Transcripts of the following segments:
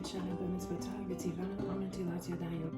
shana b'mitzvotai v'tzivanu al netilat yadayim.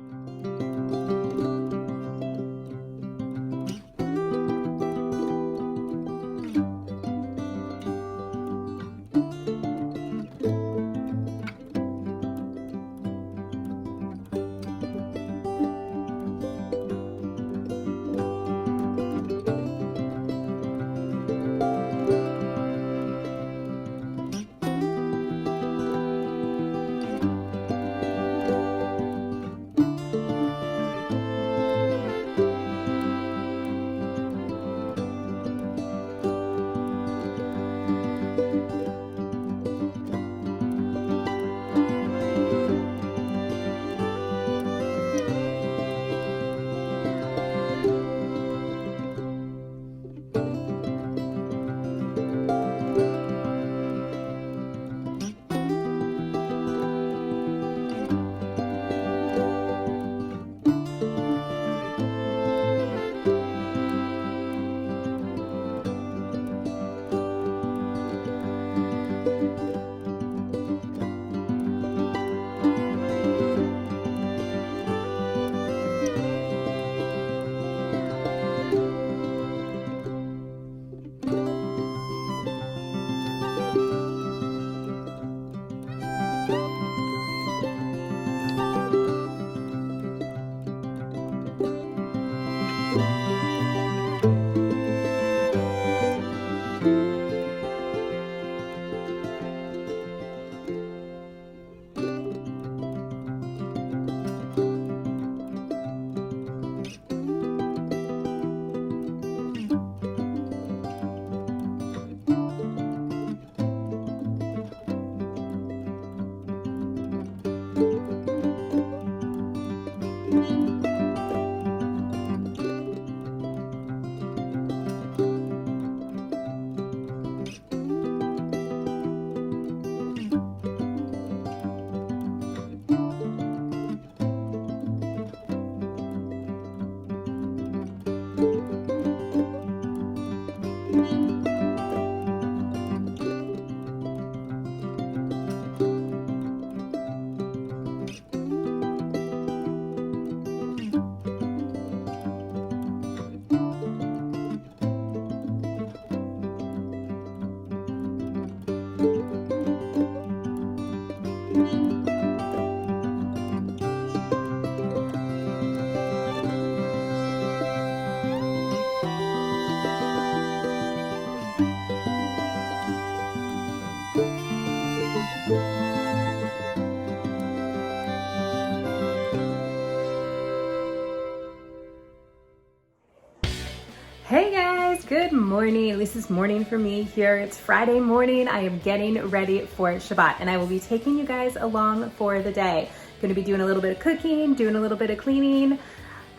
Hey guys, good morning. At least it's morning for me here. It's Friday morning. I am getting ready for Shabbat and I will be taking you guys along for the day. Going to be doing a little bit of cooking, doing a little bit of cleaning,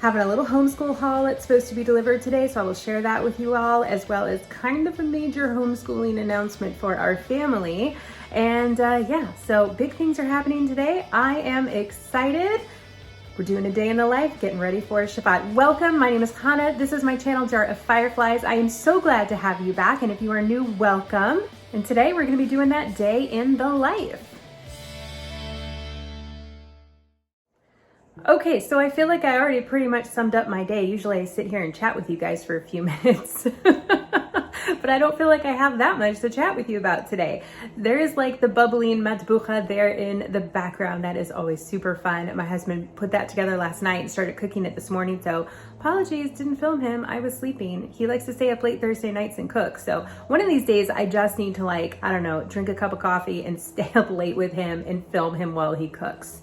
having a little homeschool haul that's supposed to be delivered today. So I will share that with you all, as well as kind of a major homeschooling announcement for our family. And yeah, so big things are happening today. I am excited. We're doing a day in the life, getting ready for Shabbat. Welcome, my name is Hannah. This is my channel, Jar of Fireflies. I am so glad to have you back, and if you are new, welcome. And today we're gonna be doing that day in the life. Okay, so I feel like I already pretty much summed up my day. Usually I sit here and chat with you guys for a few minutes. But I don't feel like I have that much to chat with you about today. There is like the bubbling matbucha there in the background. That is always super fun. My husband put that together last night and started cooking it this morning. So apologies, didn't film him. I was sleeping. He likes to stay up late Thursday nights and cook. So one of these days I just need to, like, I don't know, drink a cup of coffee and stay up late with him and film him while he cooks.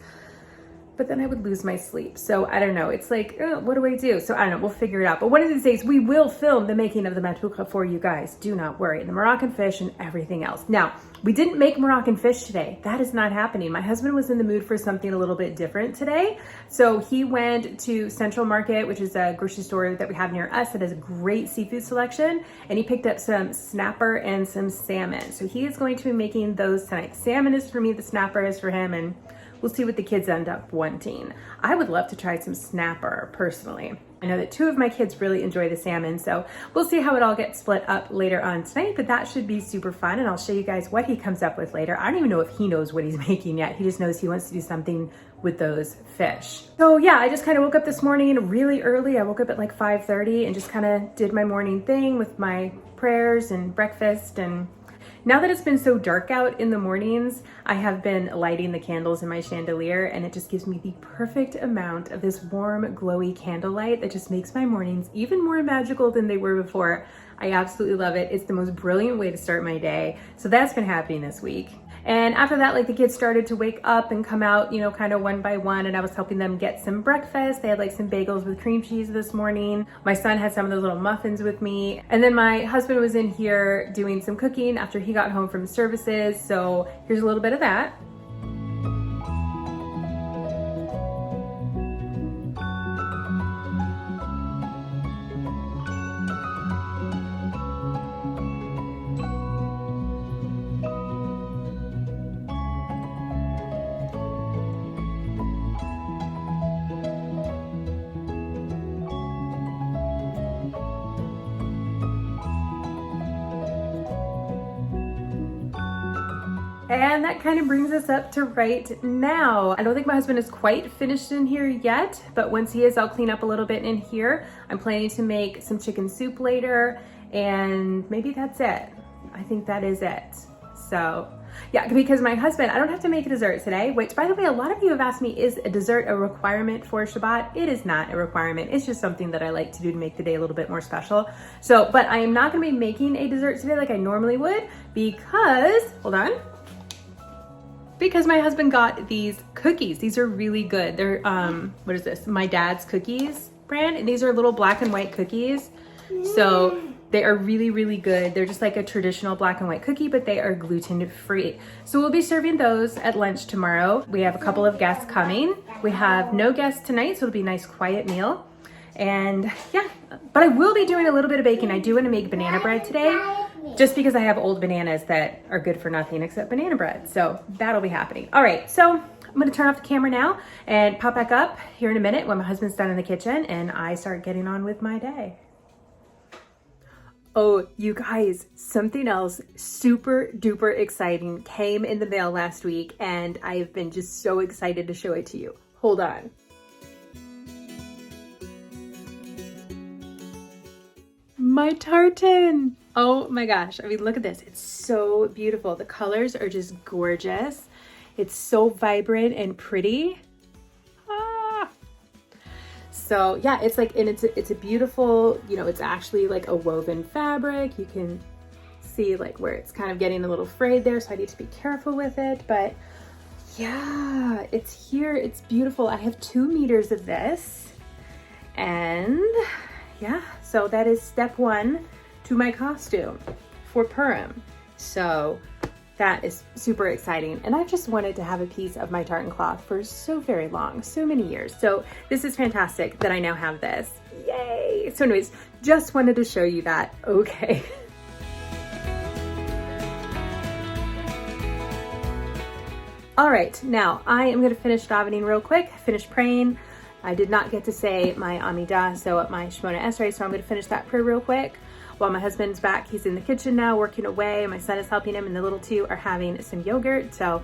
But then I would lose my sleep. So I don't know. It's like, what do I do? So I don't know. We'll figure it out. But one of these days we will film the making of the matbucha for you guys. Do not worry. The Moroccan fish and everything else. Now, we didn't make Moroccan fish today. That is not happening. My husband was in the mood for something a little bit different today. So he went to Central Market, which is a grocery store that we have near us that has a great seafood selection. And he picked up some snapper and some salmon. So he is going to be making those tonight. Salmon is for me, the snapper is for him. And we'll see what the kids end up wanting. I would love to try some snapper personally. I know that 2 of my kids really enjoy the salmon, so we'll see how it all gets split up later on tonight, but that should be super fun, and I'll show you guys what he comes up with later. I don't even know if he knows what he's making yet. He just knows he wants to do something with those fish. So yeah, I just kind of woke up this morning really early. I woke up at like 5:30 and just kind of did my morning thing with my prayers and breakfast. And now that it's been so dark out in the mornings, I have been lighting the candles in my chandelier, and it just gives me the perfect amount of this warm, glowy candlelight that just makes my mornings even more magical than they were before. I absolutely love it. It's the most brilliant way to start my day. So that's been happening this week. And after that, like the kids started to wake up and come out, you know, kind of one by one, and I was helping them get some breakfast. They had like some bagels with cream cheese this morning. My son had some of those little muffins with me. And then my husband was in here doing some cooking after he got home from services. So here's a little bit of that. And that kind of brings us up to right now. I don't think my husband is quite finished in here yet, but once he is, I'll clean up a little bit in here. I'm planning to make some chicken soup later, and maybe that's it. I think that is it. So yeah, because my husband, I don't have to make a dessert today, which by the way, a lot of you have asked me, is a dessert a requirement for Shabbat? It is not a requirement. It's just something that I like to do to make the day a little bit more special. So, but I am not gonna be making a dessert today like I normally would because, hold on. Because my husband got these cookies. These are really good. They're, what is this? My Dad's Cookies brand. And these are little black and white cookies. So they are really, really good. They're just like a traditional black and white cookie, but they are gluten-free. So we'll be serving those at lunch tomorrow. We have a couple of guests coming. We have no guests tonight, so it'll be a nice quiet meal. And yeah, but I will be doing a little bit of baking. I do want to make banana bread today, just because I have old bananas that are good for nothing except banana bread. So that'll be happening. All right, so I'm gonna turn off the camera now and pop back up here in a minute when my husband's done in the kitchen and I start getting on with my day. Oh, you guys, something else super duper exciting came in the mail last week, and I've been just so excited to show it to you. Hold on. My tartan. Oh my gosh. I mean, look at this. It's so beautiful. The colors are just gorgeous. It's so vibrant and pretty. Ah. So yeah, it's like, and it's a beautiful, you know, it's actually like a woven fabric. You can see like where it's kind of getting a little frayed there. So I need to be careful with it, but yeah, it's here. It's beautiful. I have 2 meters of this, and yeah, so that is step 1 to my costume for Purim. So that is super exciting. And I've just wanted to have a piece of my tartan cloth for so very long, so many years. So this is fantastic that I now have this. Yay! So anyways, just wanted to show you that. Okay. All right, now I am gonna finish davening real quick, finish praying. I did not get to say my Amidah, so at my Shemona Esrei, so I'm gonna finish that prayer real quick. While my husband's back, he's in the kitchen now working away. My son is helping him, and the little 2 are having some yogurt. So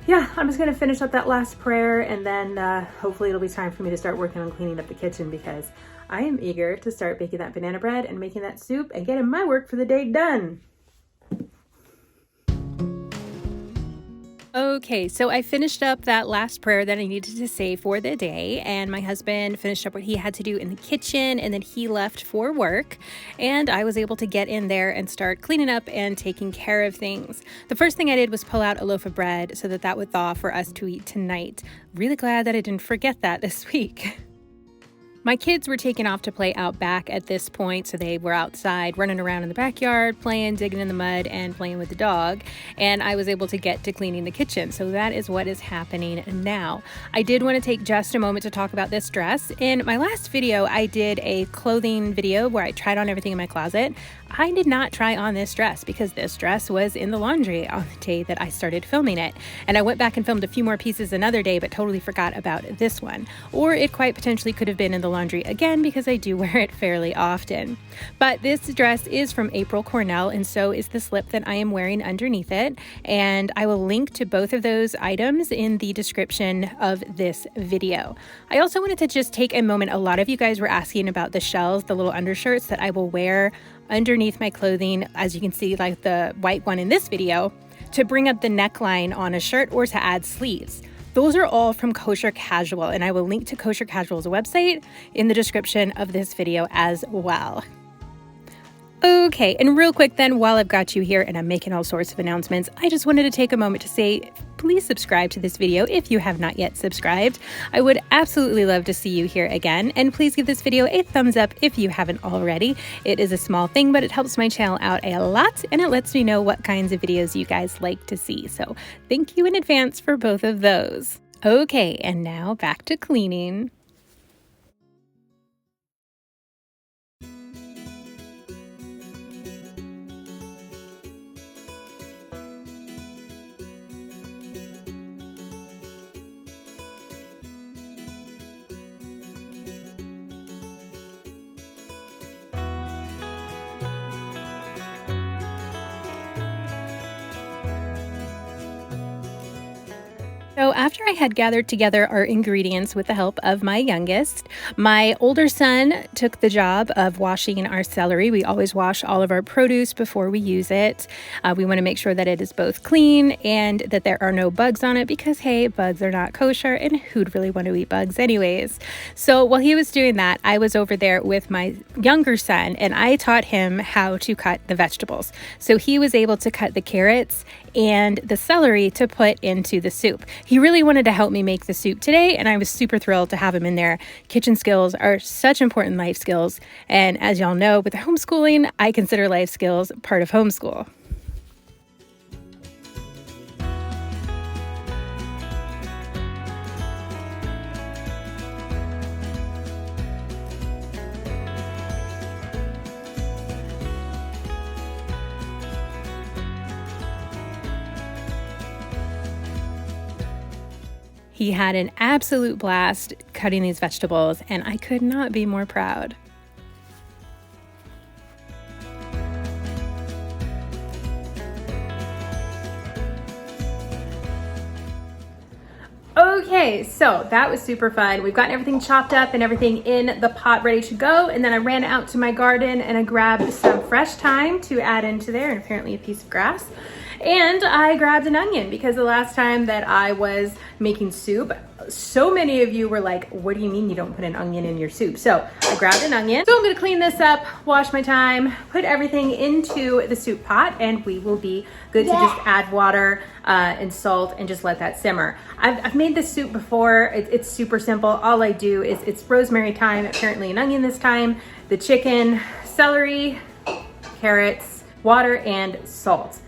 yeah, I'm just gonna finish up that last prayer, and then hopefully it'll be time for me to start working on cleaning up the kitchen, because I am eager to start baking that banana bread and making that soup and getting my work for the day done. Okay, so I finished up that last prayer that I needed to say for the day, and my husband finished up what he had to do in the kitchen, and then he left for work, and I was able to get in there and start cleaning up and taking care of things. The first thing I did was pull out a loaf of bread so that would thaw for us to eat tonight. Really glad that I didn't forget that this week. My kids were taken off to play out back at this point, so they were outside running around in the backyard, playing, digging in the mud, and playing with the dog, and I was able to get to cleaning the kitchen, so that is what is happening now. I did want to take just a moment to talk about this dress. In my last video, I did a clothing video where I tried on everything in my closet. I did not try on this dress because this dress was in the laundry on the day that I started filming it. And I went back and filmed a few more pieces another day, but totally forgot about this one. Or it quite potentially could have been in the laundry again because I do wear it fairly often. But this dress is from April Cornell, and so is the slip that I am wearing underneath it. And I will link to both of those items in the description of this video. I also wanted to just take a moment. A lot of you guys were asking about the shells, the little undershirts that I will wear underneath my clothing, as you can see, like the white one in this video, to bring up the neckline on a shirt or to add sleeves. Those are all from Kosher Casual, and I will link to Kosher Casual's website in the description of this video as well. Okay, and real quick then, while I've got you here and I'm making all sorts of announcements, I just wanted to take a moment to say, please subscribe to this video if you have not yet subscribed. I would absolutely love to see you here again, and please give this video a thumbs up if you haven't already. It is a small thing, but it helps my channel out a lot, and it lets me know what kinds of videos you guys like to see. So thank you in advance for both of those. Okay, and now back to cleaning. So after I had gathered together our ingredients with the help of my youngest, my older son took the job of washing our celery. We always wash all of our produce before we use it. We want to make sure that it is both clean and that there are no bugs on it because, hey, bugs are not kosher, and who'd really want to eat bugs anyways? So while he was doing that, I was over there with my younger son, and I taught him how to cut the vegetables. So he was able to cut the carrots and the celery to put into the soup. He really wanted to help me make the soup today, and I was super thrilled to have him in there. Kitchen skills are such important life skills, and as y'all know, with homeschooling, I consider life skills part of homeschool. He had an absolute blast cutting these vegetables, and I could not be more proud. Okay, so that was super fun. We've gotten everything chopped up and everything in the pot ready to go, and then I ran out to my garden and I grabbed some fresh thyme to add into there, and apparently a piece of grass. And I grabbed an onion because the last time that I was making soup, so many of you were like, what do you mean you don't put an onion in your soup? So I grabbed an onion. So I'm gonna clean this up, wash my thyme, put everything into the soup pot, and we will be good to just add water and salt and just let that simmer. I've made this soup before. It's super simple. All I do is it's rosemary, thyme, apparently an onion this time, the chicken, celery, carrots, water, and salt.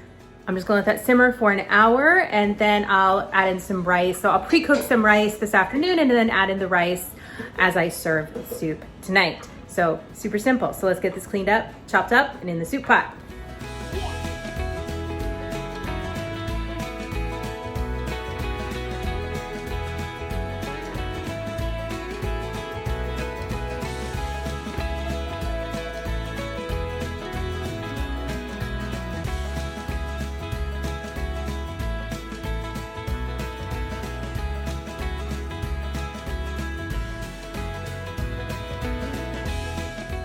I'm just gonna let that simmer for an hour, and then I'll add in some rice. So I'll pre-cook some rice this afternoon and then add in the rice as I serve the soup tonight. So super simple. So let's get this cleaned up, chopped up, and in the soup pot.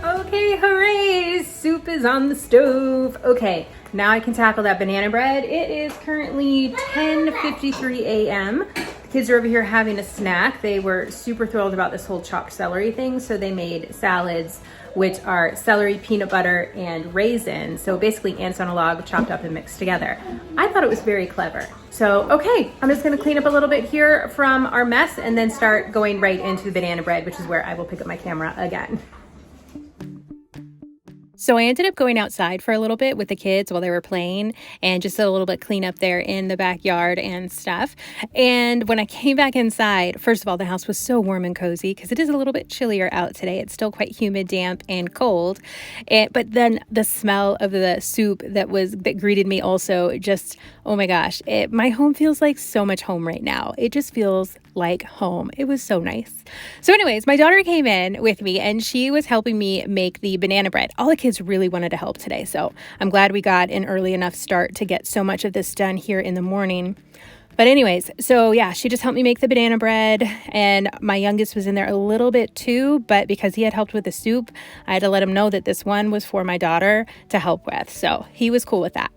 Okay, hooray! Soup is on the stove. Okay, now I can tackle that banana bread. It is currently 10:53 a.m. The kids are over here having a snack. They were super thrilled about this whole chopped celery thing, so they made salads, which are celery, peanut butter, and raisins. So basically ants on a log chopped up and mixed together. I thought it was very clever. So, okay, I'm just gonna clean up a little bit here from our mess and then start going right into the banana bread, which is where I will pick up my camera again. So I ended up going outside for a little bit with the kids while they were playing and just a little bit clean up there in the backyard and stuff. And when I came back inside, first of all, the house was so warm and cozy because it is a little bit chillier out today. It's still quite humid, damp, and cold. But then the smell of the soup that greeted me also just, oh my gosh, my home feels like so much home right now. It just feels like home. It was so nice. So anyways, my daughter came in with me and she was helping me make the banana bread. All the kids really wanted to help today. So I'm glad we got an early enough start to get so much of this done here in the morning. But anyways, so yeah, she just helped me make the banana bread and my youngest was in there a little bit too, but because he had helped with the soup, I had to let him know that this one was for my daughter to help with. So he was cool with that.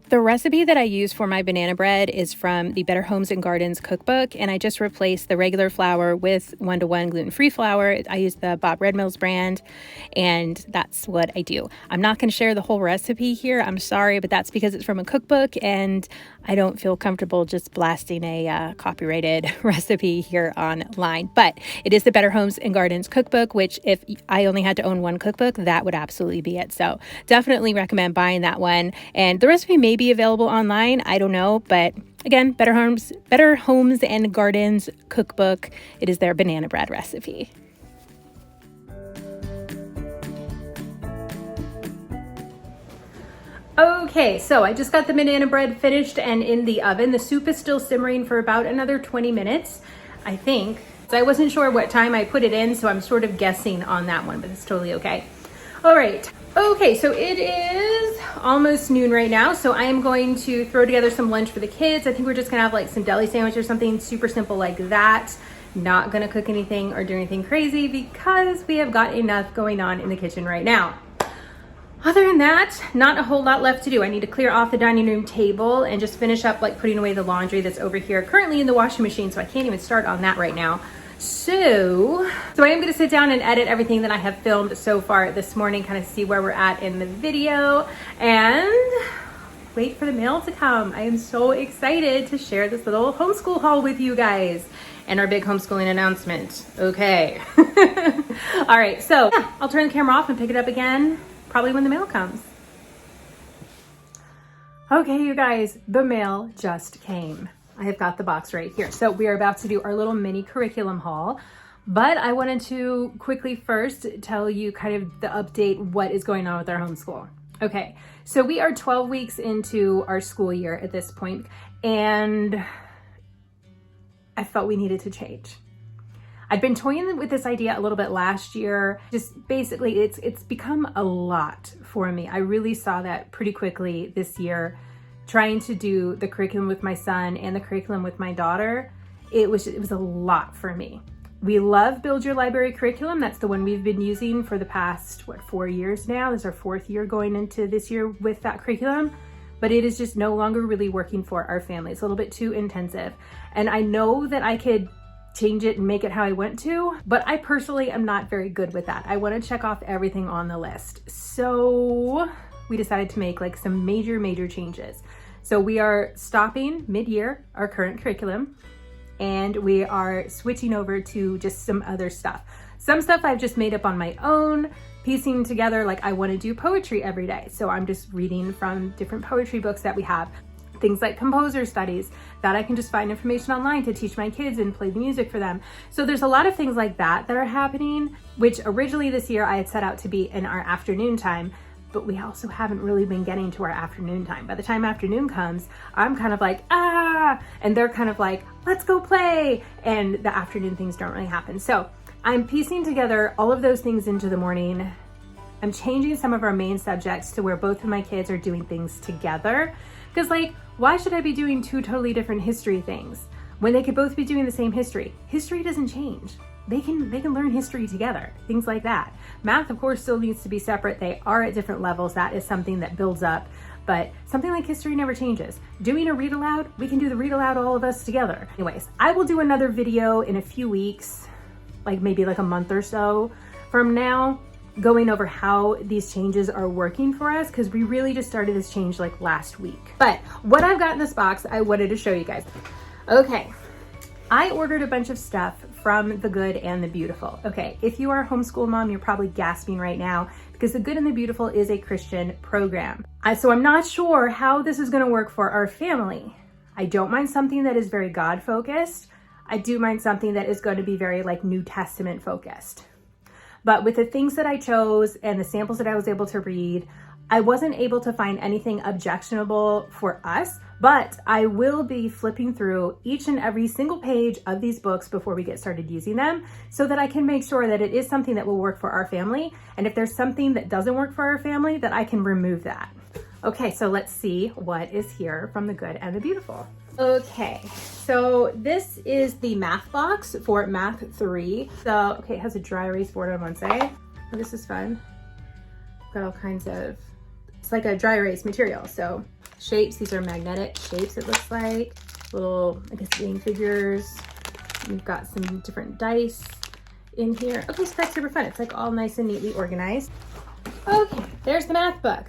The recipe that I use for my banana bread is from the Better Homes and Gardens cookbook, and I just replaced the regular flour with 1-to-1 gluten-free flour. I use the Bob Red Mills brand, and that's what I do. I'm not going to share the whole recipe here. I'm sorry, but that's because it's from a cookbook, and I don't feel comfortable just blasting a copyrighted recipe here online. But it is the Better Homes and Gardens cookbook, which if I only had to own one cookbook, that would absolutely be it. So definitely recommend buying that one. And the recipe may be available online. I don't know, but again, Better Homes and Gardens cookbook. It is their banana bread recipe. Okay, so I just got the banana bread finished and in the oven. The soup is still simmering for about another 20 minutes, I think. So I wasn't sure what time I put it in, so I'm sort of guessing on that one, but it's totally okay. All right. Okay, so it is almost noon right now, so I am going to throw together some lunch for the kids. I think we're just gonna have like some deli sandwich or something super simple like that. Not gonna cook anything or do anything crazy because we have got enough going on in the kitchen right now. Other than that, not a whole lot left to do. I need to clear off the dining room table and just finish up like putting away the laundry that's over here currently in the washing machine, so I can't even start on that right now. So I am gonna sit down and edit everything that I have filmed so far this morning, kind of see where we're at in the video and wait for the mail to come. I am so excited to share this little homeschool haul with you guys and our big homeschooling announcement. Okay. All right, so yeah, I'll turn the camera off and pick it up again probably when the mail comes. Okay, you guys, the mail just came. I have got the box right here. So we are about to do our little mini curriculum haul, but I wanted to quickly first tell you kind of the update, what is going on with our homeschool. Okay, so we are 12 weeks into our school year at this point, and I felt we needed to change. I'd been toying with this idea a little bit last year. Just basically, it's become a lot for me. I really saw that pretty quickly this year, trying to do the curriculum with my son and the curriculum with my daughter. It was a lot for me. We love Build Your Library curriculum. That's the one we've been using for the past, 4 years now. This is our 4th year going into this year with that curriculum, but it is just no longer really working for our family. It's a little bit too intensive. And I know that I could change it and make it how I want to, but I personally am not very good with that. I want to check off everything on the list. So we decided to make like some major changes. So we are stopping mid-year our current curriculum, and we are switching over to just some other stuff. Some stuff I've just made up on my own, piecing together, like I want to do poetry every day. So I'm just reading from different poetry books that we have. Things like composer studies that I can just find information online to teach my kids and play the music for them. So there's a lot of things like that that are happening, which originally this year I had set out to be in our afternoon time, but we also haven't really been getting to our afternoon time. By the time afternoon comes, I'm kind of like, and they're kind of like, let's go play. And the afternoon things don't really happen. So I'm piecing together all of those things into the morning. I'm changing some of our main subjects to where both of my kids are doing things together. Because like, why should I be doing 2 totally different history things when they could both be doing the same history? History doesn't change. They can learn history together, things like that. Math, of course, still needs to be separate. They are at different levels. That is something that builds up, but something like history never changes. Doing a read aloud, we can do the read aloud all of us together. Anyways, I will do another video in a few weeks, like maybe like a month or so from now, going over how these changes are working for us, because we really just started this change like last week. But what I've got in this box, I wanted to show you guys. Okay, I ordered a bunch of stuff from The Good and the Beautiful. Okay, if you are a homeschool mom, you're probably gasping right now because The Good and the Beautiful is a Christian program. So I'm not sure how this is going to work for our family. I don't mind something that is very God focused. I do mind something that is going to be very like New Testament focused. But with the things that I chose and the samples that I was able to read, I wasn't able to find anything objectionable for us, but I will be flipping through each and every single page of these books before we get started using them so that I can make sure that it is something that will work for our family. And if there's something that doesn't work for our family, that I can remove that. Okay, so let's see what is here from The Good and the Beautiful. Okay, so this is the math box for Math 3. So, okay, it has a dry erase board on one side. Oh, this is fun. Got all kinds of, it's like a dry erase material. So shapes, these are magnetic shapes it looks like. Little, I guess, game figures. We've got some different dice in here. Okay, so that's super fun. It's like all nice and neatly organized. Okay, there's the math book.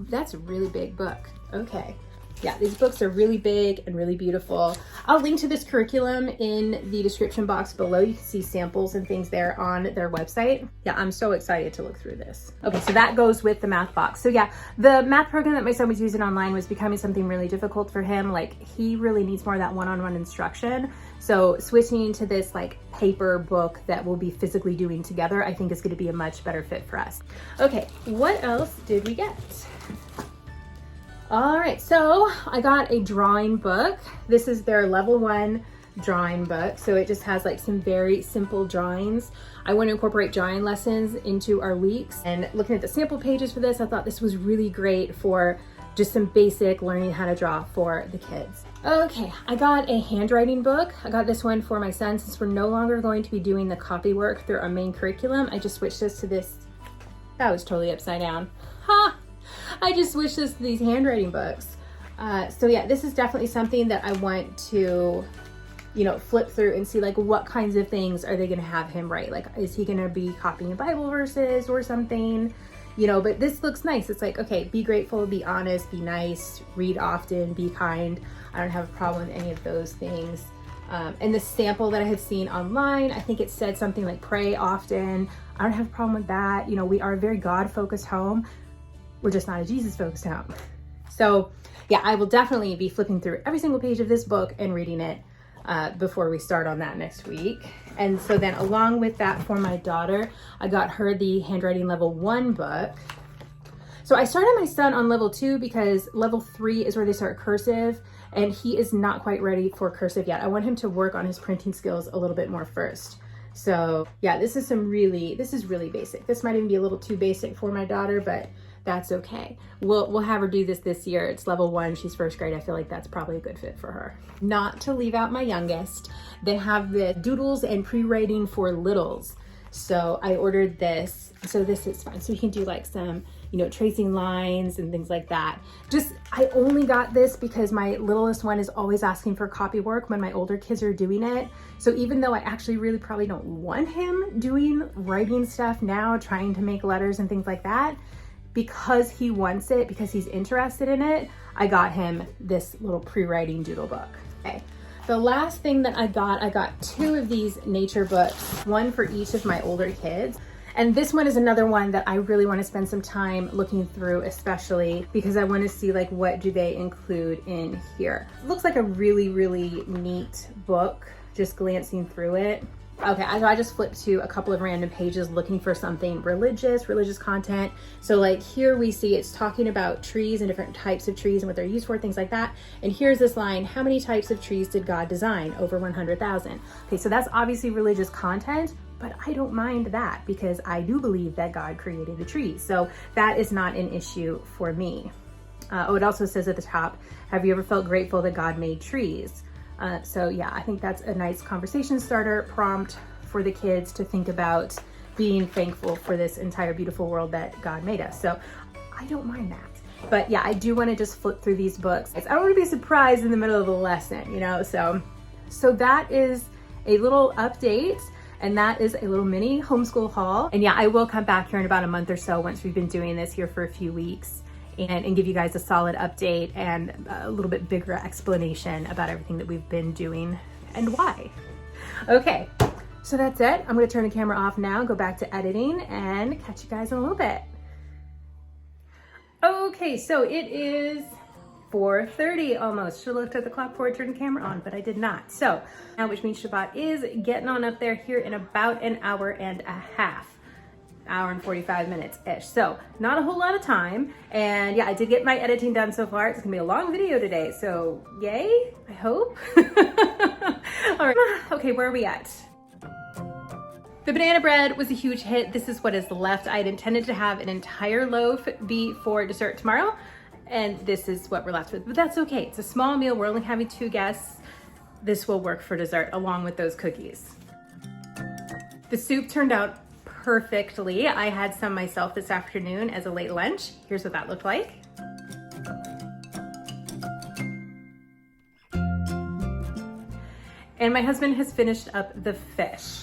That's a really big book. Okay. Yeah, these books are really big and really beautiful. I'll link to this curriculum in the description box below. You can see samples and things there on their website. Yeah, I'm so excited to look through this. Okay, so that goes with the math box. So yeah, the math program that my son was using online was becoming something really difficult for him. Like, he really needs more of that one-on-one instruction. So switching to this like paper book that we'll be physically doing together, I think is going to be a much better fit for us. Okay, what else did we get? All right, so I got a drawing book. This is their level 1 drawing book. So it just has like some very simple drawings. I want to incorporate drawing lessons into our weeks. And looking at the sample pages for this, I thought this was really great for just some basic learning how to draw for the kids. Okay, I got a handwriting book. I got this one for my son since we're no longer going to be doing the copy work through our main curriculum. I just switched this to this. That was totally upside down. Ha! I just switched this to these handwriting books. So yeah, this is definitely something that I want to, you know, flip through and see like what kinds of things are they going to have him write? Like, is he going to be copying Bible verses or something? You know, but this looks nice. It's like, okay, be grateful, be honest, be nice, read often, be kind. I don't have a problem with any of those things. And the sample that I had seen online, I think it said something like pray often. I don't have a problem with that. You know, we are a very God-focused home. We're just not a Jesus-focused home. So yeah, I will definitely be flipping through every single page of this book and reading it before we start on that next week. And so then along with that for my daughter, I got her the handwriting level 1 book. So I started my son on level 2 because level 3 is where they start cursive, and he is not quite ready for cursive yet. I want him to work on his printing skills a little bit more first. So yeah, this is really basic. This might even be a little too basic for my daughter, but that's okay. We'll have her do this year. It's level 1, she's first grade. I feel like that's probably a good fit for her. Not to leave out my youngest, they have the doodles and pre-writing for littles. So I ordered this. So this is fun. So he can do like some, you know, tracing lines and things like that. I only got this because my littlest one is always asking for copy work when my older kids are doing it. So even though I actually really probably don't want him doing writing stuff now, trying to make letters and things like that, because he wants it, because he's interested in it, I got him this little pre-writing doodle book. Okay. The last thing that I got 2 of these nature books, one for each of my older kids. And this one is another one that I really want to spend some time looking through, especially because I want to see like what do they include in here. It looks like a really neat book, just glancing through it. Okay, I just flipped to a couple of random pages looking for something religious content. So like here we see it's talking about trees and different types of trees and what they're used for, things like that. And here's this line, how many types of trees did God design? Over 100,000. Okay, so that's obviously religious content, but I don't mind that because I do believe that God created the trees. So that is not an issue for me. It also says at the top, have you ever felt grateful that God made trees? So yeah, I think that's a nice conversation starter prompt for the kids to think about being thankful for this entire beautiful world that God made us. So I don't mind that. But yeah, I do want to just flip through these books. I don't want to be surprised in the middle of the lesson, you know? So that is a little update, and that is a little mini homeschool haul. And yeah, I will come back here in about a month or so once we've been doing this here for a few weeks and give you guys a solid update and a little bit bigger explanation about everything that we've been doing and why. Okay, So that's it. I'm gonna turn the camera off now, go back to editing, and catch you guys in a little bit. Okay, so it is 4:30 almost. Should have looked at the clock before I turned the camera on, but I did not. So now, which means Shabbat is getting on up there here in about an hour and a half. Hour and 45 minutes-ish. So not a whole lot of time. And yeah, I did get my editing done so far. It's gonna be a long video today. So yay, I hope. All right, okay, where are we at? The banana bread was a huge hit. This is what is left. I had intended to have an entire loaf be for dessert tomorrow, and this is what we're left with, but that's okay. It's a small meal. We're only having 2 guests. This will work for dessert along with those cookies. The soup turned out perfectly. I had some myself this afternoon as a late lunch. Here's what that looked like. And my husband has finished up the fish.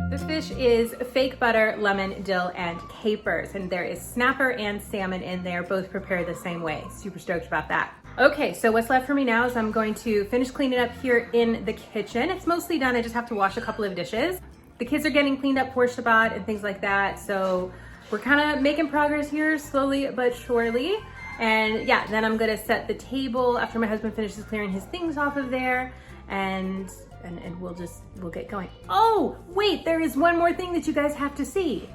The fish is fake butter, lemon, dill, and capers. And there is snapper and salmon in there, both prepared the same way. Super stoked about that. Okay, so what's left for me now is I'm going to finish cleaning up here in the kitchen. It's mostly done. I just have to wash a couple of dishes. The kids are getting cleaned up for Shabbat and things like that. So we're kind of making progress here slowly but surely. And yeah, then I'm gonna set the table after my husband finishes clearing his things off of there, and we'll get going. Oh, wait, there is one more thing that you guys have to see.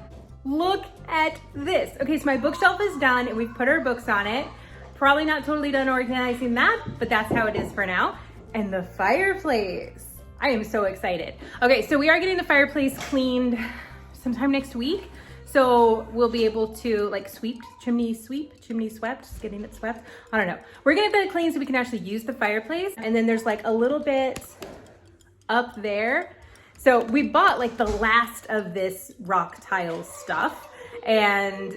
Look at this. Okay, so my bookshelf is done and we've put our books on it. Probably not totally done organizing that, but that's how it is for now. And the fireplace. I am so excited. Okay, so we are getting the fireplace cleaned sometime next week. So we'll be able to like chimney swept, just getting it swept. I don't know. We're gonna get that clean so we can actually use the fireplace. And then there's like a little bit up there. So we bought like the last of this rock tile stuff, and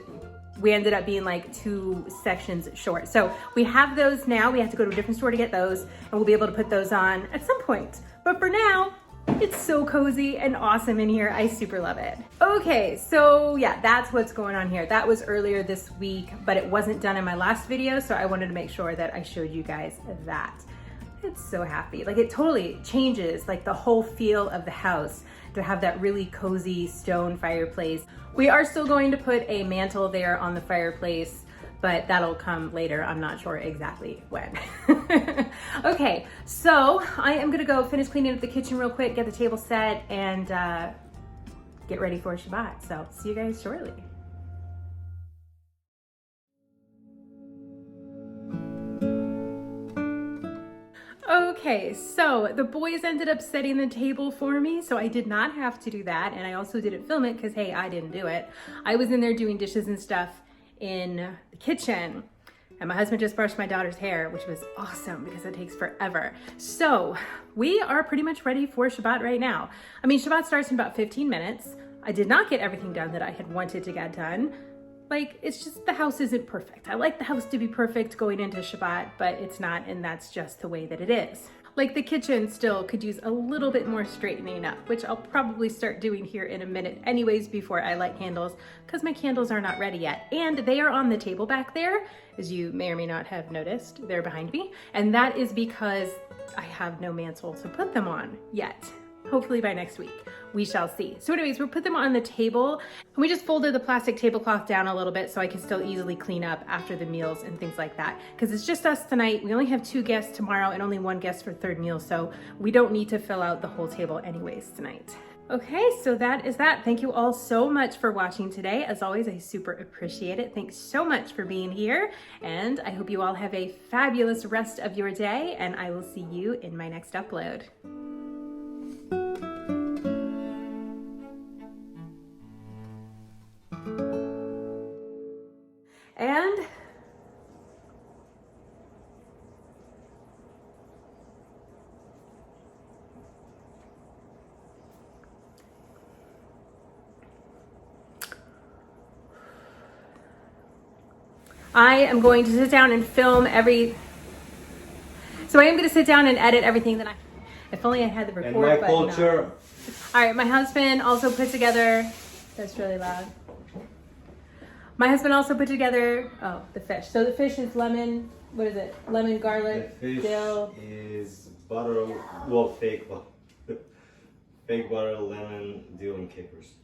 we ended up being like 2 sections short. So we have those now. We have to go to a different store to get those, and we'll be able to put those on at some point. But for now, it's so cozy and awesome in here. I super love it. Okay, so yeah, that's what's going on here. That was earlier this week, but it wasn't done in my last video, so I wanted to make sure that I showed you guys that. It's so happy. Like, it totally changes like the whole feel of the house to have that really cozy stone fireplace. We are still going to put a mantle there on the fireplace, but that'll come later. I'm not sure exactly when. Okay, so I am gonna go finish cleaning up the kitchen real quick, get the table set, and get ready for Shabbat. So see you guys shortly. Okay, so the boys ended up setting the table for me, so I did not have to do that, and I also didn't film it because, hey, I didn't do it. I was in there doing dishes and stuff in the kitchen, and my husband just brushed my daughter's hair, which was awesome because it takes forever. So we are pretty much ready for Shabbat right now. I mean, Shabbat starts in about 15 minutes. I did not get everything done that I had wanted to get done. Like, it's just, the house isn't perfect. I like the house to be perfect going into Shabbat, but it's not, and that's just the way that it is. Like, the kitchen still could use a little bit more straightening up, which I'll probably start doing here in a minute anyways before I light candles, because my candles are not ready yet. And they are on the table back there, as you may or may not have noticed. They're behind me. And that is because I have no mantle to put them on yet. Hopefully by next week, we shall see. So anyways, we'll put them on the table, and we just folded the plastic tablecloth down a little bit so I can still easily clean up after the meals and things like that. Because it's just us tonight. We only have 2 guests tomorrow and only 1 guest for third meal, so we don't need to fill out the whole table anyways tonight. Okay, so that is that. Thank you all so much for watching today. As always, I super appreciate it. Thanks so much for being here, and I hope you all have a fabulous rest of your day, and I will see you in my next upload. And I am going to sit down and film so I am going to sit down and edit everything that if only I had the record button on. All right, my husband also put together, that's really loud. My husband also put together, the fish. So the fish is lemon, what is it? Lemon, garlic, The fish dill. is butter, well, fake butter, lemon, dill, and capers.